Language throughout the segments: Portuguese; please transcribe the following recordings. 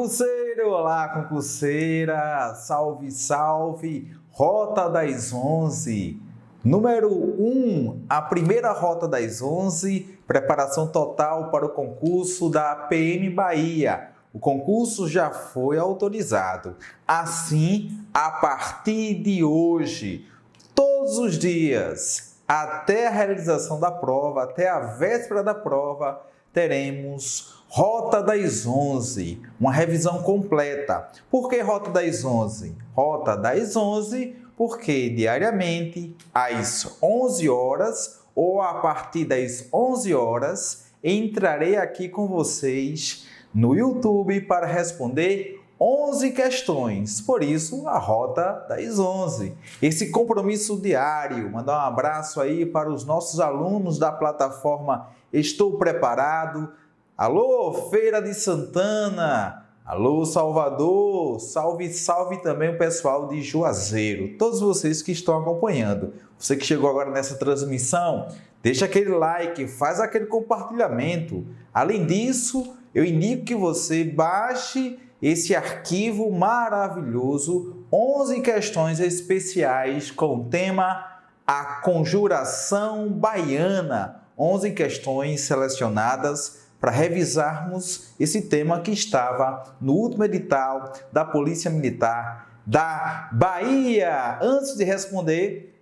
concurseiro! Olá, concurseira! Salve, salve! Rota das 11. Número 1, a primeira Rota das 11, preparação total para o concurso da PM Bahia. O concurso já foi autorizado. Assim, a partir de hoje, todos os dias, até a realização da prova, até a véspera da prova, teremos Rota das 11, uma revisão completa. Por que Rota das 11? Rota das 11 porque diariamente, às 11 horas ou a partir das 11 horas, entrarei aqui com vocês no YouTube para responder 11 questões. Por isso, a Rota das 11. Esse compromisso diário. Mandar um abraço aí para os nossos alunos da plataforma Estou Preparado. Alô, Feira de Santana! Alô, Salvador! Salve, salve também o pessoal de Juazeiro. Todos vocês que estão acompanhando. Você que chegou agora nessa transmissão, deixa aquele like, faz aquele compartilhamento. Além disso, eu indico que você baixe esse arquivo maravilhoso, 11 questões especiais com o tema A Conjuração Baiana. 11 questões selecionadas para revisarmos esse tema que estava no último edital da Polícia Militar da Bahia. Antes de responder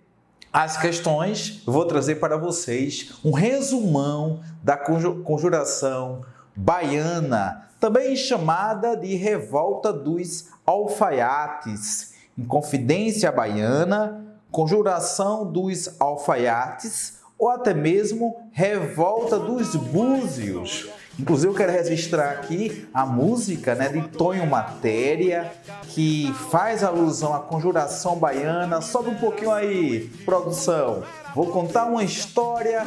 as questões, eu vou trazer para vocês um resumão da Conjuração Baiana, também chamada de Revolta dos Alfaiates, Inconfidência Baiana, Conjuração dos Alfaiates, ou até mesmo Revolta dos Búzios. Inclusive, eu quero registrar aqui a música de Tonho Matéria, que faz alusão à Conjuração Baiana. Sobe um pouquinho aí, produção. Vou contar uma história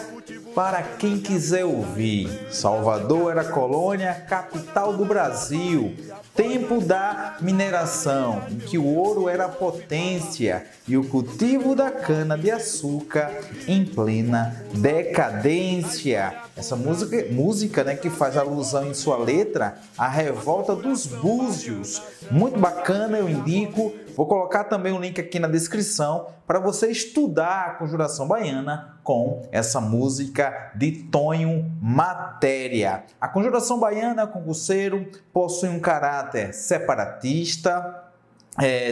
para quem quiser ouvir. Salvador era colônia, capital do Brasil. Tempo da mineração, em que o ouro era potência e o cultivo da cana-de-açúcar em plena decadência. Essa música que faz alusão em sua letra à Revolta dos Búzios. Muito bacana, eu indico. Vou colocar também um link aqui na descrição para você estudar a Conjuração Baiana com essa música de Tonho Matéria. A Conjuração Baiana, concurseiro, possui um caráter separatista,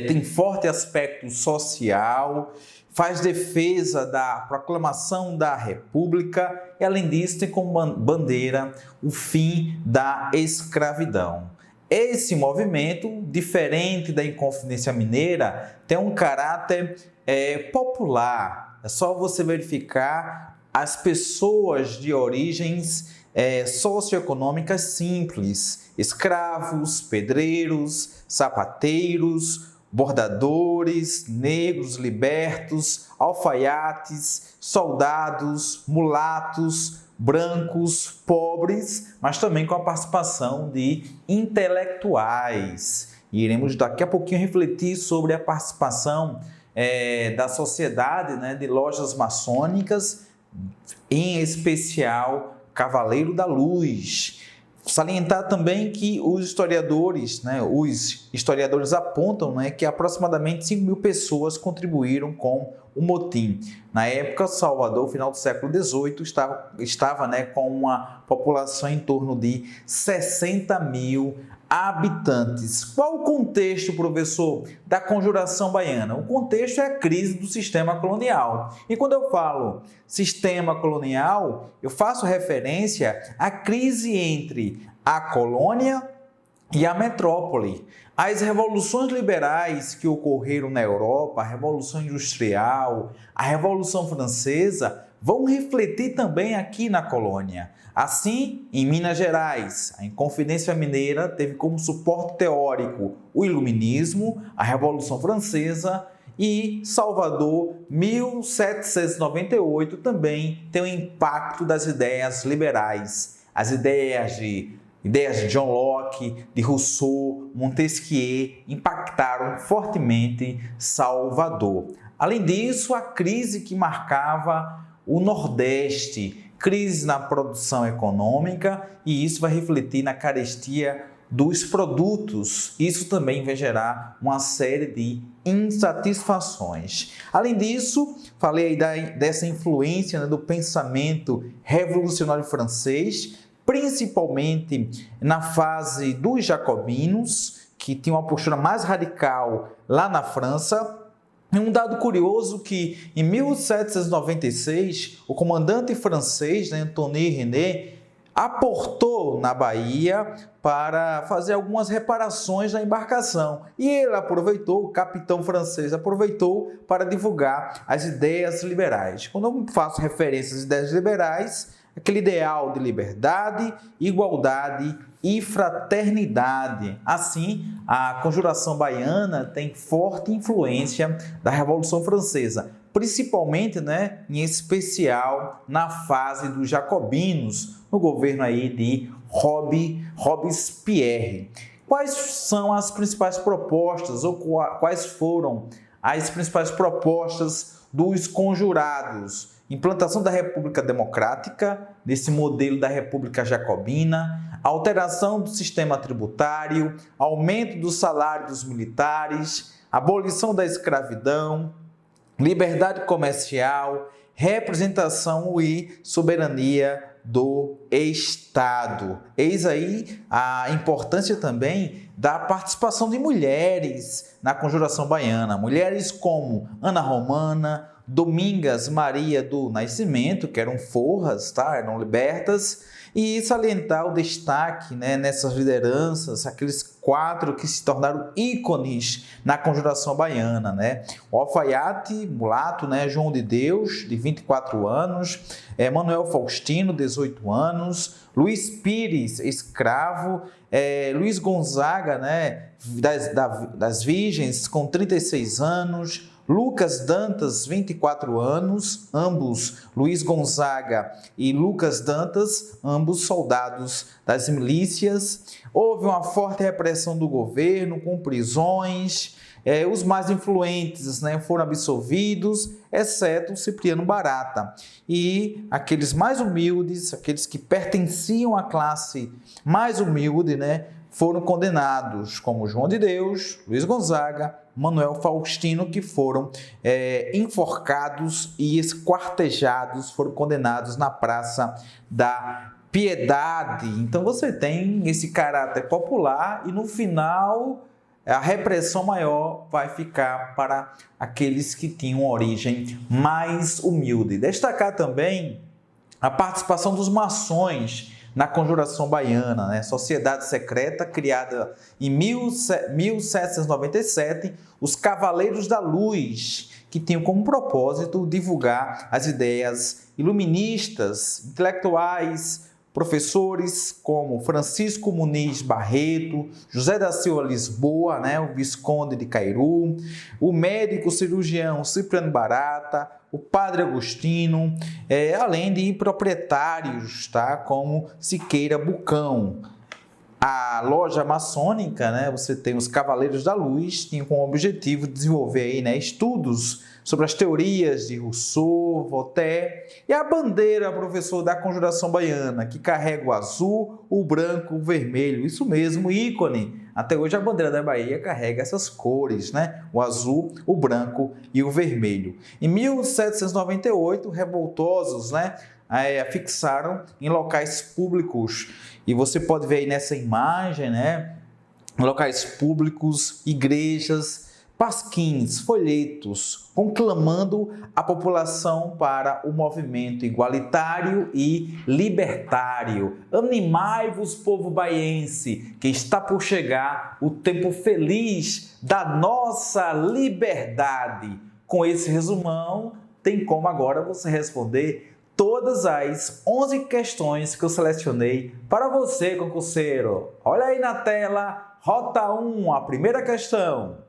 tem forte aspecto social, faz defesa da proclamação da República e, além disso, tem como bandeira o fim da escravidão. Esse movimento, diferente da Inconfidência Mineira, tem um caráter popular. É só você verificar as pessoas de origens socioeconômicas simples: escravos, pedreiros, sapateiros, bordadores, negros, libertos, alfaiates, soldados, mulatos, brancos, pobres, mas também com a participação de intelectuais. E iremos daqui a pouquinho refletir sobre a participação da sociedade, de lojas maçônicas, em especial Cavaleiro da Luz. Salientar também que os historiadores apontam que aproximadamente 5.000 pessoas contribuíram com o motim. Na época, Salvador, final do século XVIII, estava com uma população em torno de 60.000 habitantes. Qual o contexto, professor, da Conjuração Baiana? O contexto é a crise do sistema colonial. E quando eu falo sistema colonial, eu faço referência à crise entre a colônia e a metrópole. As revoluções liberais que ocorreram na Europa, a Revolução Industrial, a Revolução Francesa, vão refletir também aqui na colônia. Assim, em Minas Gerais, a Inconfidência Mineira teve como suporte teórico o Iluminismo, a Revolução Francesa, e Salvador, 1798, também tem o impacto das ideias liberais, as ideias de John Locke, de Rousseau, Montesquieu, impactaram fortemente Salvador. Além disso, a crise que marcava o Nordeste, crise na produção econômica, e isso vai refletir na carestia dos produtos. Isso também vai gerar uma série de insatisfações. Além disso, falei aí dessa influência, né, do pensamento revolucionário francês, principalmente na fase dos jacobinos, que tinha uma postura mais radical lá na França. E um dado curioso que em 1796 o comandante francês, né, Antony René, aportou na Bahia para fazer algumas reparações na embarcação. E ele aproveitou, o capitão francês aproveitou para divulgar as ideias liberais. Quando eu faço referência às ideias liberais, aquele ideal de liberdade, igualdade e fraternidade. Assim, a Conjuração Baiana tem forte influência da Revolução Francesa, principalmente, né, em especial na fase dos jacobinos, no governo aí de Robespierre. Quais são as principais propostas ou quais foram as principais propostas dos conjurados? Implantação da República Democrática, desse modelo da República Jacobina, alteração do sistema tributário, aumento do salário dos militares, abolição da escravidão, liberdade comercial, representação e soberania do Estado. Eis aí a importância também da participação de mulheres na Conjuração Baiana. Mulheres como Ana Romana, Domingas Maria do Nascimento, que eram forras, tá? Eram libertas, e salientar o destaque, né, nessas lideranças, aqueles 4 que se tornaram ícones na Conjuração Baiana, né? O alfaiate, mulato, né, João de Deus, de 24 anos, Manuel Faustino, 18 anos, Luiz Pires, escravo, Luiz Gonzaga, né, das Virgens, com 36 anos, Lucas Dantas, 24 anos, ambos Luiz Gonzaga e Lucas Dantas, ambos soldados das milícias. Houve uma forte repressão do governo, com prisões. Os mais influentes, né, foram absolvidos, exceto Cipriano Barata. E aqueles mais humildes, aqueles que pertenciam à classe mais humilde, né, foram condenados, como João de Deus, Luiz Gonzaga, Manuel Faustino, que foram enforcados e esquartejados, foram condenados na Praça da Piedade. Então você tem esse caráter popular e no final a repressão maior vai ficar para aqueles que tinham origem mais humilde. Destacar também a participação dos maçons na Conjuração Baiana, né? Sociedade secreta criada em 1797, os Cavaleiros da Luz, que tinham como propósito divulgar as ideias iluministas, intelectuais, professores como Francisco Muniz Barreto, José da Silva Lisboa, né, o Visconde de Cairu, o médico cirurgião Cipriano Barata, o padre Agostinho, além de proprietários, tá, como Siqueira Bucão. A loja maçônica, né, você tem os Cavaleiros da Luz, tinha como objetivo desenvolver aí, né, estudos sobre as teorias de Rousseau, Voltaire, e a bandeira, professor, da Conjuração Baiana, que carrega o azul, o branco, o vermelho, isso mesmo, ícone. Até hoje a bandeira da Bahia carrega essas cores, né? O azul, o branco e o vermelho. Em 1798, revoltosos, né, fixaram em locais públicos, e você pode ver aí nessa imagem, né, locais públicos, igrejas, pasquins, folhetos, conclamando a população para o movimento igualitário e libertário. Animai-vos, povo baiense, que está por chegar o tempo feliz da nossa liberdade. Com esse resumão, tem como agora você responder todas as 11 questões que eu selecionei para você, concurseiro. Olha aí na tela, rota 1, a primeira questão.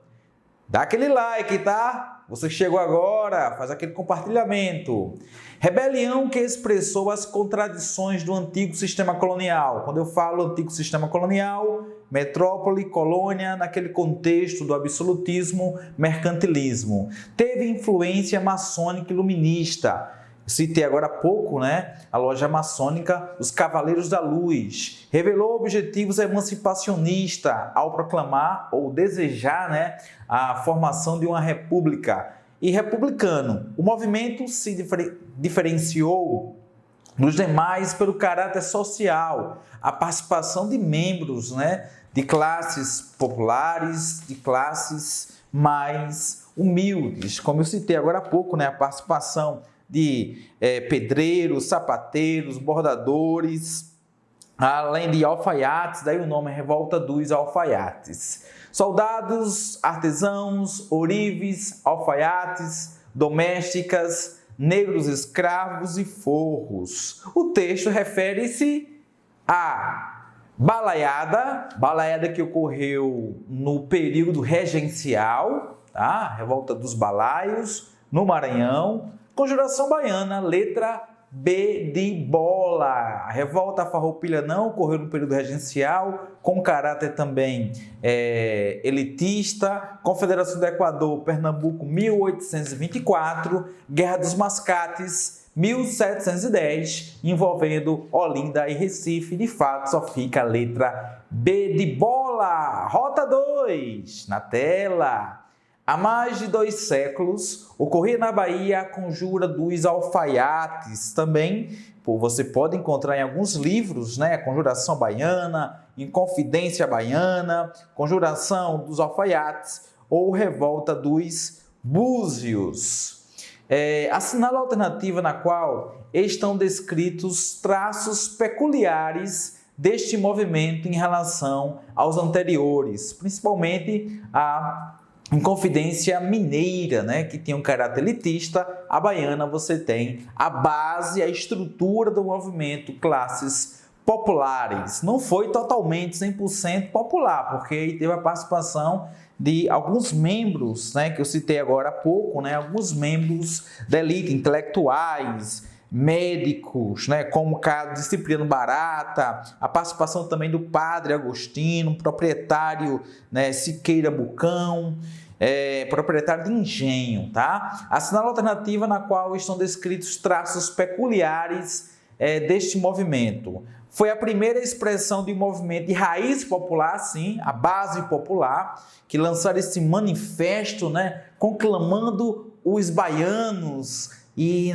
Dá aquele like, tá? Você que chegou agora, faz aquele compartilhamento. Rebelião que expressou as contradições do antigo sistema colonial. Quando eu falo antigo sistema colonial, metrópole, colônia, naquele contexto do absolutismo, mercantilismo. Teve influência maçônica iluminista. citei agora há pouco, né, a loja maçônica Os Cavaleiros da Luz. Revelou objetivos emancipacionistas ao proclamar ou desejar, né, a formação de uma república. E republicano, o movimento se diferenciou dos demais pelo caráter social, a participação de membros, né, de classes populares, de classes mais humildes, como eu citei agora há pouco, né, a participação de pedreiros, sapateiros, bordadores, além de alfaiates, daí o nome é Revolta dos Alfaiates. Soldados, artesãos, ourives, alfaiates, domésticas, negros escravos e forros. O texto refere-se à balaiada que ocorreu no período regencial, tá? Revolta dos Balaios, no Maranhão. Conjuração baiana, letra B de bola. A revolta farroupilha não ocorreu no período regencial, com caráter também elitista. Confederação do Equador, Pernambuco, 1824. Guerra dos Mascates, 1710, envolvendo Olinda e Recife. De fato, só fica a letra B de bola. Rota 2, na tela. Há mais de 2 séculos, ocorria na Bahia a Conjura dos Alfaiates. Também você pode encontrar em alguns livros, né? Conjuração Baiana, Inconfidência Baiana, Conjuração dos Alfaiates ou Revolta dos Búzios. Assinala a alternativa na qual estão descritos traços peculiares deste movimento em relação aos anteriores, principalmente a Inconfidência Mineira, né, que tem um caráter elitista. A baiana você tem a base, a estrutura do movimento, classes populares. Não foi totalmente 100% popular, porque aí teve a participação de alguns membros, né, que eu citei agora há pouco, né, alguns membros da elite, intelectuais, médicos, né, como o caso de Cipriano Barata, a participação também do padre Agostinho, proprietário, né, Siqueira Bucão, proprietário de engenho, tá? Assinala a alternativa na qual estão descritos traços peculiares deste movimento. Foi a primeira expressão de um movimento de raiz popular, sim, a base popular, que lançaram esse manifesto, né, conclamando os baianos e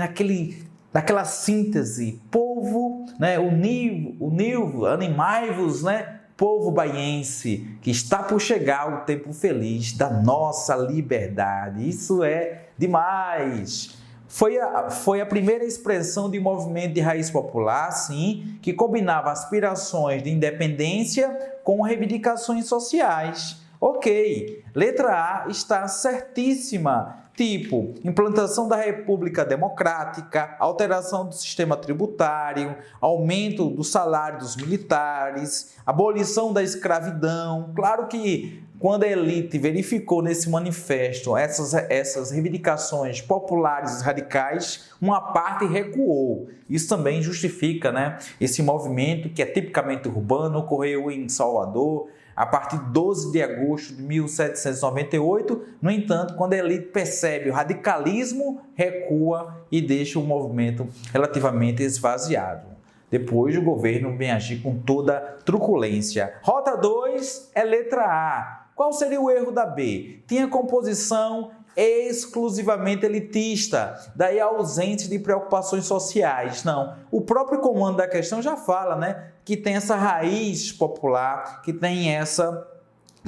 naquela síntese, povo, né, univo, animai-vos, né, povo baiense, que está por chegar o tempo feliz da nossa liberdade. Isso é demais! Foi a primeira expressão de um movimento de raiz popular, sim, que combinava aspirações de independência com reivindicações sociais. Ok, letra A está certíssima. Tipo, implantação da República Democrática, alteração do sistema tributário, aumento do salário dos militares, abolição da escravidão. Claro que quando a elite verificou nesse manifesto essas reivindicações populares radicais, uma parte recuou. Isso também justifica, né, esse movimento que é tipicamente urbano, ocorreu em Salvador, a partir de 12 de agosto de 1798, no entanto, quando a elite percebe o radicalismo, recua e deixa o movimento relativamente esvaziado. Depois, o governo vem agir com toda truculência. Rota 2 é letra A. Qual seria o erro da B? Tinha composição exclusivamente elitista, daí a ausência de preocupações sociais. Não, o próprio comando da questão já fala, né, que tem essa raiz popular, que tem essa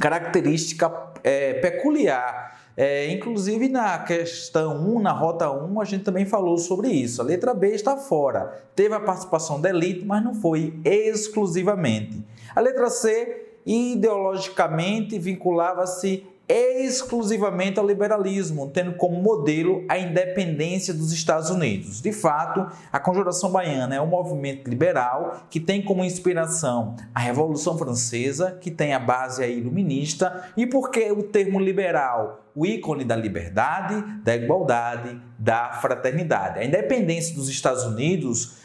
característica peculiar. Inclusive na questão 1, na rota 1, a gente também falou sobre isso. A letra B está fora. Teve a participação da elite, mas não foi exclusivamente. A letra C, ideologicamente, vinculava-se exclusivamente ao liberalismo, tendo como modelo a independência dos Estados Unidos. De fato, a Conjuração Baiana é um movimento liberal que tem como inspiração a Revolução Francesa, que tem a base aí iluminista. E por que o termo liberal? O ícone da liberdade, da igualdade, da fraternidade. A independência dos Estados Unidos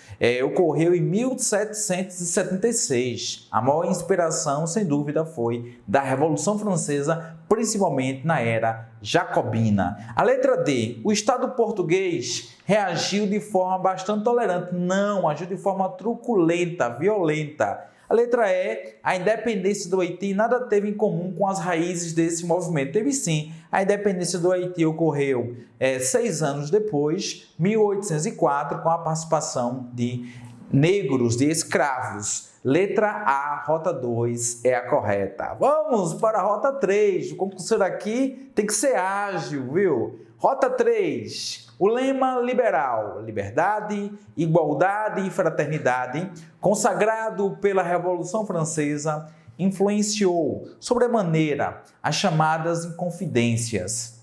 ocorreu em 1776. A maior inspiração, sem dúvida, foi da Revolução Francesa, principalmente na era jacobina. A letra D. O Estado português reagiu de forma bastante tolerante. Não, agiu de forma truculenta, violenta. A letra E, a independência do Haiti nada teve em comum com as raízes desse movimento. Teve sim, a independência do Haiti ocorreu 6 anos depois, 1804, com a participação de negros, de escravos. Letra A, rota 2 é a correta. Vamos para a rota 3. O concurseiro aqui tem que ser ágil, viu? Rota 3. O lema liberal, liberdade, igualdade e fraternidade, consagrado pela Revolução Francesa, influenciou sobremaneira as chamadas inconfidências,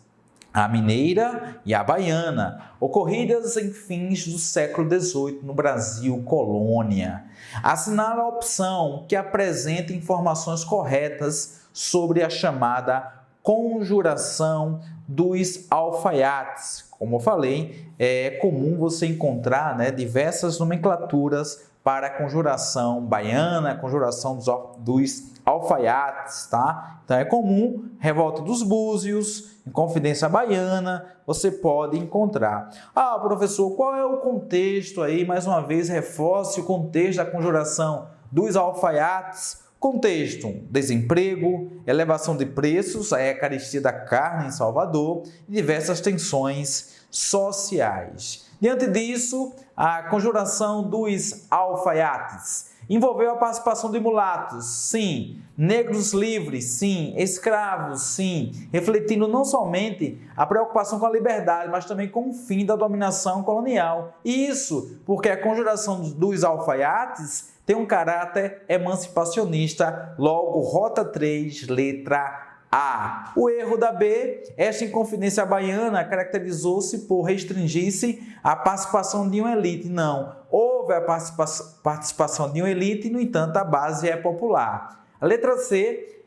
a mineira e a baiana, ocorridas em fins do século XVIII no Brasil colônia. Assinala a opção que apresenta informações corretas sobre a chamada conjuração dos alfaiates. Como eu falei, é comum você encontrar diversas nomenclaturas para a conjuração baiana, a conjuração dos alfaiates, tá? Então é comum, revolta dos búzios, Inconfidência Baiana, você pode encontrar. Ah, professor, qual é o contexto aí? Mais uma vez, reforce o contexto da conjuração dos alfaiates. Contexto: desemprego, elevação de preços, a carestia da carne em Salvador e diversas tensões sociais. Diante disso, a conjuração dos alfaiates envolveu a participação de mulatos, sim, negros livres, sim, escravos, sim, refletindo não somente a preocupação com a liberdade, mas também com o fim da dominação colonial. Isso porque a conjuração dos alfaiates tem um caráter emancipacionista, logo, rota 3, letra A. O erro da B, esta Inconfidência Baiana caracterizou-se por restringir-se à participação de uma elite. Não, houve a participação de uma elite, no entanto, a base é popular. A letra C,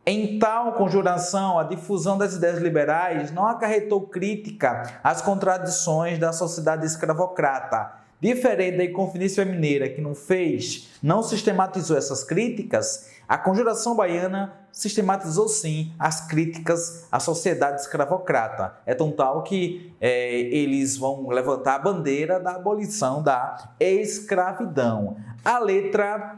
em tal conjuração, a difusão das ideias liberais não acarretou crítica às contradições da sociedade escravocrata. Diferente da Inconfidência Mineira, que não sistematizou essas críticas, a conjuração baiana sistematizou sim as críticas à sociedade escravocrata. É tão tal que eles vão levantar a bandeira da abolição da escravidão. A letra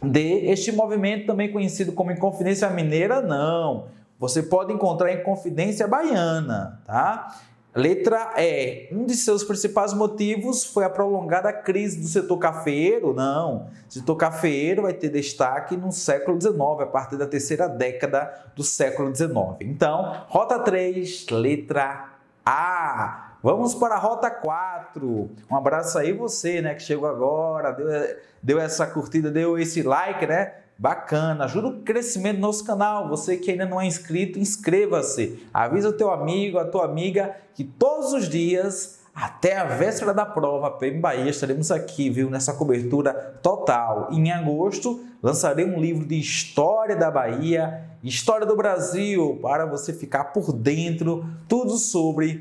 D, este movimento também conhecido como Inconfidência Mineira, não. Você pode encontrar Inconfidência Baiana, tá? Letra E. Um de seus principais motivos foi a prolongada crise do setor cafeeiro? Não. O setor cafeeiro vai ter destaque no século XIX, a partir da terceira década do século XIX. Então, rota 3, letra A. Vamos para a rota 4. Um abraço aí você, que chegou agora, deu essa curtida, deu esse like, Bacana, ajuda o crescimento do nosso canal. Você que ainda não é inscrito, inscreva-se. Avisa o teu amigo, a tua amiga, que todos os dias, até a véspera da prova, PM Bahia, estaremos aqui, nessa cobertura total. Em agosto, lançarei um livro de História da Bahia, História do Brasil, para você ficar por dentro, tudo sobre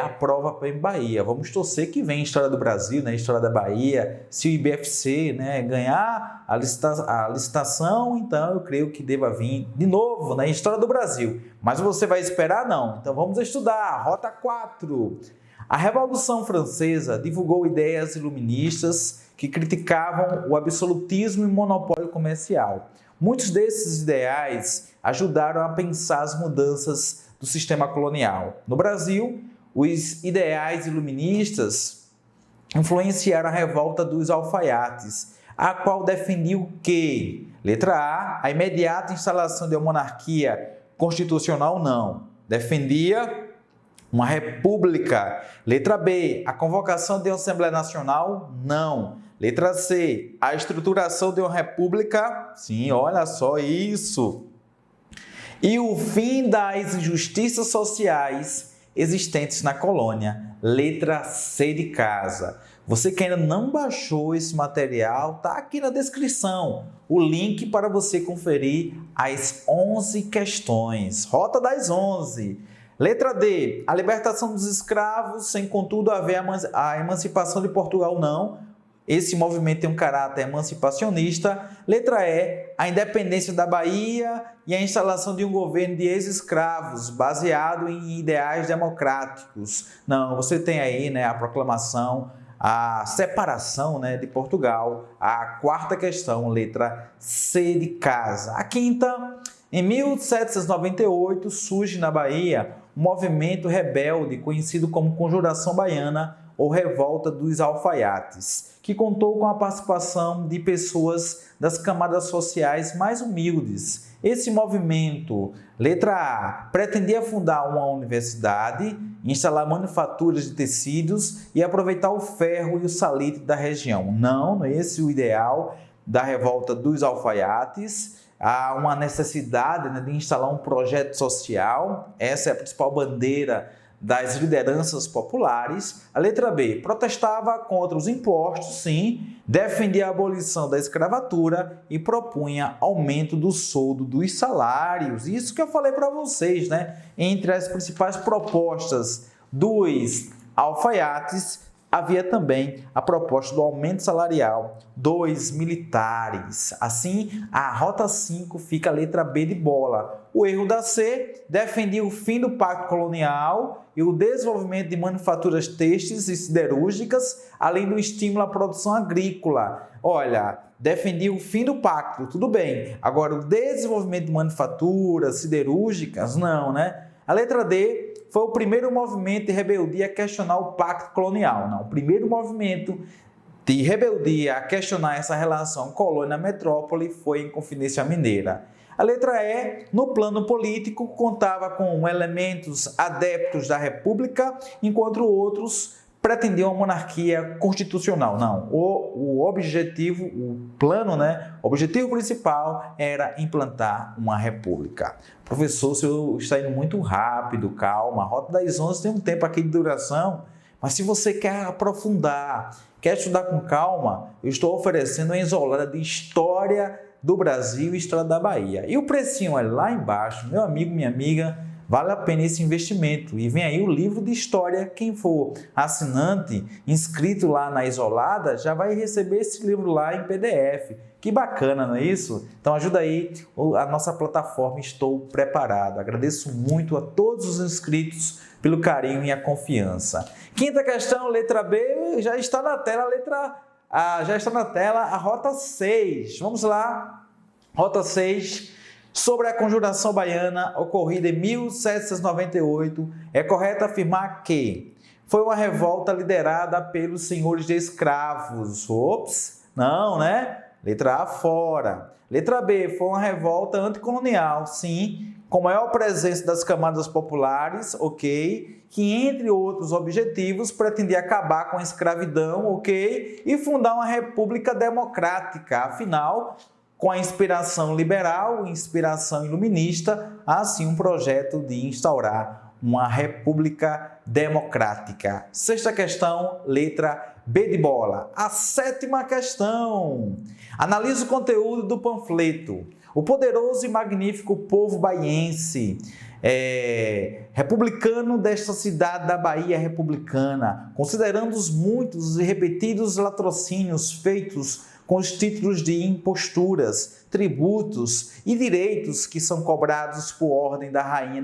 a prova PM Bahia. Vamos torcer que venha História do Brasil, História da Bahia. Se o IBFC ganhar a licitação, então eu creio que deva vir de novo, História do Brasil. Mas você vai esperar? Não. Então vamos estudar. Rota 4. A Revolução Francesa divulgou ideias iluministas que criticavam o absolutismo e monopólio comercial. Muitos desses ideais ajudaram a pensar as mudanças do sistema colonial. No Brasil, os ideais iluministas influenciaram a revolta dos alfaiates, a qual defendiu que, letra A imediata instalação de uma monarquia constitucional, não. Defendia uma república. Letra B, a convocação de uma Assembleia Nacional, não. Letra C, a estruturação de uma república, sim, olha só isso. E o fim das injustiças sociais existentes na colônia. Letra C de casa. Você que ainda não baixou esse material, está aqui na descrição o link para você conferir as 11 questões. Rota das 11. Letra D, a libertação dos escravos, sem contudo haver a emancipação de Portugal, não. Esse movimento tem um caráter emancipacionista. Letra E, a independência da Bahia e a instalação de um governo de ex-escravos baseado em ideais democráticos. Não, você tem aí, né, a proclamação, a separação, né, de Portugal. A quarta questão, letra C de casa. A quinta, em 1798 surge na Bahia um movimento rebelde conhecido como Conjuração Baiana ou Revolta dos Alfaiates, que contou com a participação de pessoas das camadas sociais mais humildes. Esse movimento, letra A, pretendia fundar uma universidade, instalar manufaturas de tecidos e aproveitar o ferro e o salitre da região. Não é esse o ideal da Revolta dos Alfaiates. Há uma necessidade, né, de instalar um projeto social. Essa é a principal bandeira das lideranças populares. A letra B, protestava contra os impostos, sim, defendia a abolição da escravatura e propunha aumento do soldo dos salários. Isso que eu falei para vocês, né? Entre as principais propostas dos alfaiates, havia também a proposta do aumento salarial dos militares. Assim, a rota 5 fica a letra B de bola. O erro da C defendia o fim do pacto colonial e o desenvolvimento de manufaturas têxteis e siderúrgicas, além do estímulo à produção agrícola. Olha, defendia o fim do pacto, tudo bem. Agora, o desenvolvimento de manufaturas siderúrgicas, não, né? A letra D foi o primeiro movimento de rebeldia a questionar o pacto colonial. Não, o primeiro movimento de rebeldia a questionar essa relação colônia-metrópole foi em Confidência Mineira. A letra E, no plano político, contava com elementos adeptos da República, enquanto outros pretendiam uma monarquia constitucional. Não, o objetivo, o plano, né? O objetivo principal era implantar uma república. Professor, o senhor está indo muito rápido, calma. A Rota das 11 tem um tempo aqui de duração, mas se você quer aprofundar, quer estudar com calma, eu estou oferecendo uma isolada de História do Brasil e História da Bahia. E o precinho é lá embaixo, meu amigo, minha amiga. Vale a pena esse investimento. E vem aí o livro de história. Quem for assinante, inscrito lá na Isolada, já vai receber esse livro lá em PDF. Que bacana, não é isso? Então ajuda aí a nossa plataforma Estou Preparado. Agradeço muito a todos os inscritos pelo carinho e a confiança. Quinta questão, letra B, já está na tela a rota 6. Vamos lá. Rota 6. Sobre a Conjuração Baiana, ocorrida em 1798, é correto afirmar que foi uma revolta liderada pelos senhores de escravos. Ops, não, né? Letra A, fora. Letra B, foi uma revolta anticolonial, sim, com maior presença das camadas populares, ok, que entre outros objetivos pretendia acabar com a escravidão, ok, e fundar uma república democrática, afinal, com a inspiração liberal, inspiração iluminista, há sim um projeto de instaurar uma república democrática. Sexta questão, letra B de bola. A sétima questão. Analisa o conteúdo do panfleto. O poderoso e magnífico povo baiense, republicano desta cidade da Bahia republicana, considerando os muitos e repetidos latrocínios feitos com os títulos de imposturas, tributos e direitos que são cobrados por ordem da Rainha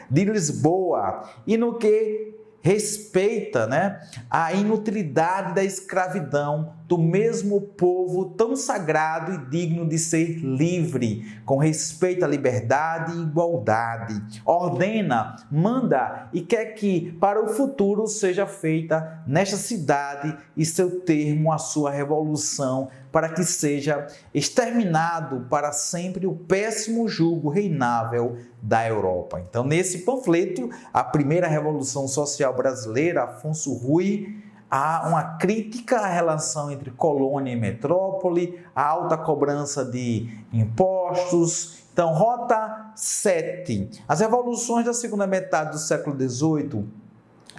de Lisboa, e no que respeita, né, a inutilidade da escravidão do mesmo povo tão sagrado e digno de ser livre, com respeito à liberdade e igualdade. Ordena, manda e quer que para o futuro seja feita nesta cidade e seu termo a sua revolução, para que seja exterminado para sempre o péssimo jugo reinável da Europa. Então, nesse panfleto, a primeira Revolução Social Brasileira, Afonso Rui, há uma crítica à relação entre colônia e metrópole, a alta cobrança de impostos. Então, rota 7. As revoluções da segunda metade do século XVIII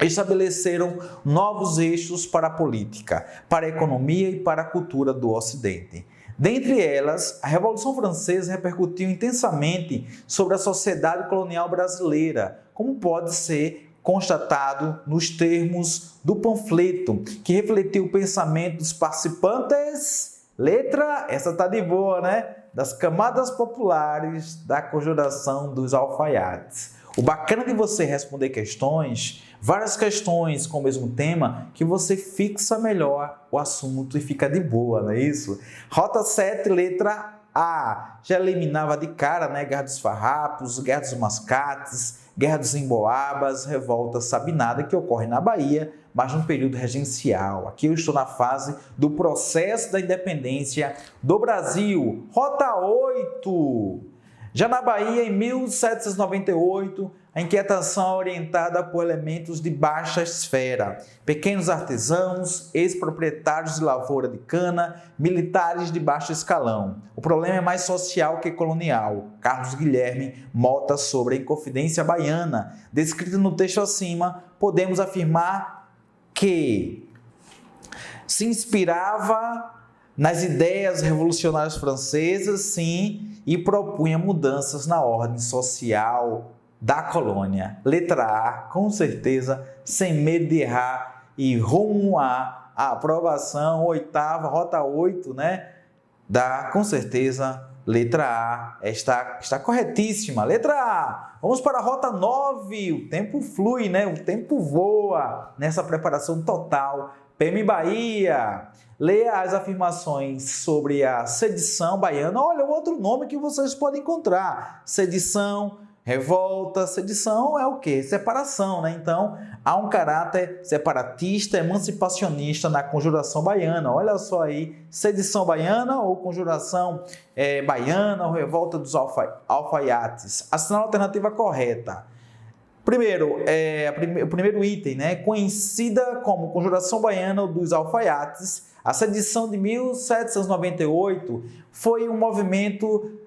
estabeleceram novos eixos para a política, para a economia e para a cultura do Ocidente. Dentre elas, a Revolução Francesa repercutiu intensamente sobre a sociedade colonial brasileira, como pode ser constatado nos termos do panfleto, que refletiu o pensamento dos participantes. Letra, essa tá de boa, né? Das camadas populares da conjuração dos alfaiates. O bacana de você responder questões, várias questões com o mesmo tema, que você fixa melhor o assunto e fica de boa, não é isso? Rota 7, letra A. Já eliminava de cara, né? Guerra dos Farrapos, Guerra dos Mascates, Guerra dos Emboabas, Revolta Sabinada, que ocorre na Bahia, mas num período regencial. Aqui eu estou na fase do processo da independência do Brasil. Rota 8. Já na Bahia, em 1798, a inquietação orientada por elementos de baixa esfera, pequenos artesãos, ex-proprietários de lavoura de cana, militares de baixo escalão. O problema é mais social que colonial. Carlos Guilherme Mota sobre a Inconfidência Baiana. Descrito no texto acima, podemos afirmar que se inspirava nas ideias revolucionárias francesas, sim, e propunha mudanças na ordem social da colônia. Letra A, com certeza, sem medo de errar, e rumo à aprovação, oitava, rota 8, né? Com certeza, letra A está corretíssima. Letra A. Vamos para a rota 9. O tempo flui, né? O tempo voa nessa preparação total. PM Bahia. Leia as afirmações sobre a sedição baiana. Olha, outro nome que vocês podem encontrar. Sedição, revolta. Sedição é o quê? Separação, né? Então, há um caráter separatista, emancipacionista na conjuração baiana. Olha só aí, sedição baiana ou conjuração baiana ou revolta dos alfaiates. Assinala a alternativa correta. Primeiro, o primeiro item, né? Conhecida como Conjuração Baiana dos Alfaiates, a sedição de 1798 foi um movimento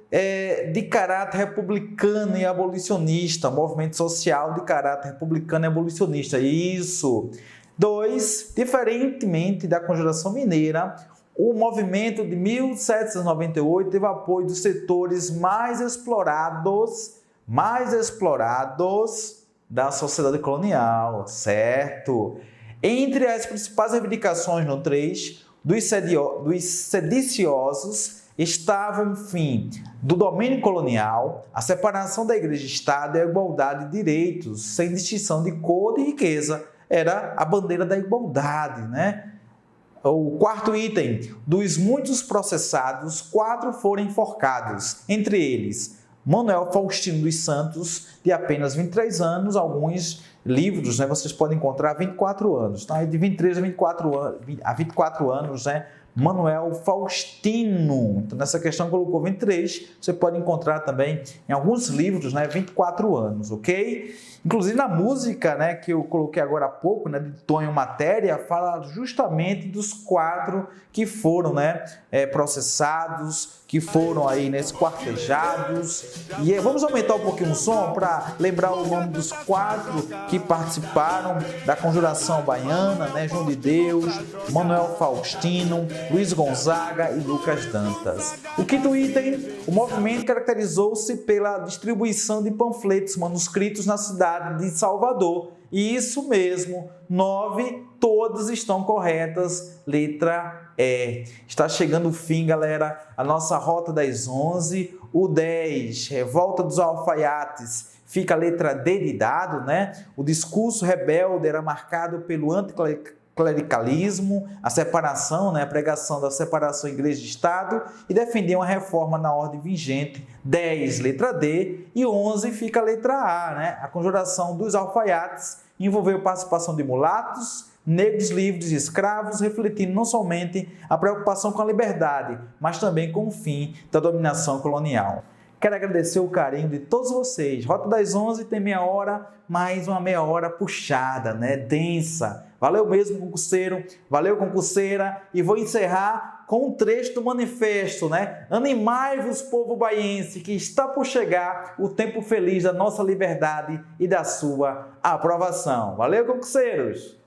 de caráter republicano e abolicionista, um movimento social de caráter republicano e abolicionista. Isso. 2. Diferentemente da Conjuração Mineira, o movimento de 1798 teve apoio dos setores mais explorados da sociedade colonial, certo? Entre as principais reivindicações no 3, dos sediciosos estavam o fim do domínio colonial, a separação da igreja e Estado e a igualdade de direitos, sem distinção de cor e riqueza. Era a bandeira da igualdade, né? O quarto item, dos muitos processados, 4 foram enforcados, entre eles Manuel Faustino dos Santos, de apenas 23 anos, alguns livros, né, vocês podem encontrar 24 anos, tá? De 23 a 24 anos, né? Manuel Faustino. Então, nessa questão colocou 23, você pode encontrar também em alguns livros, né, 24 anos, ok? Inclusive na música, né, que eu coloquei agora há pouco, né, de Tonho Matéria, fala justamente dos 4 que foram, né, processados, que foram aí, né, esquartejados. E vamos aumentar um pouquinho o som para lembrar o nome dos 4 que participaram da Conjuração Baiana, né, João de Deus, Manuel Faustino, Luiz Gonzaga e Lucas Dantas. O quinto item, o movimento caracterizou-se pela distribuição de panfletos manuscritos na cidade de Salvador. E isso mesmo, 9, todas estão corretas, letra E. Está chegando o fim, galera, a nossa rota das 11, o 10, Revolta dos Alfaiates, fica a letra D de dado, né? O discurso rebelde era marcado pelo anticlericalismo, a separação, né? A pregação da separação igreja e Estado, e defendia uma reforma na ordem vigente. 10, letra D, e 11 fica a letra A, né? A conjuração dos alfaiates envolveu participação de mulatos, negros livres e escravos, refletindo não somente a preocupação com a liberdade, mas também com o fim da dominação colonial. Quero agradecer o carinho de todos vocês. Rota das 11 tem meia hora, mais uma meia hora puxada, né? Densa. Valeu mesmo, concurseiro. Valeu, concurseira. E vou encerrar com um trecho do manifesto, né? Animai-vos, povo baiense, que está por chegar o tempo feliz da nossa liberdade e da sua aprovação. Valeu, concurseiros!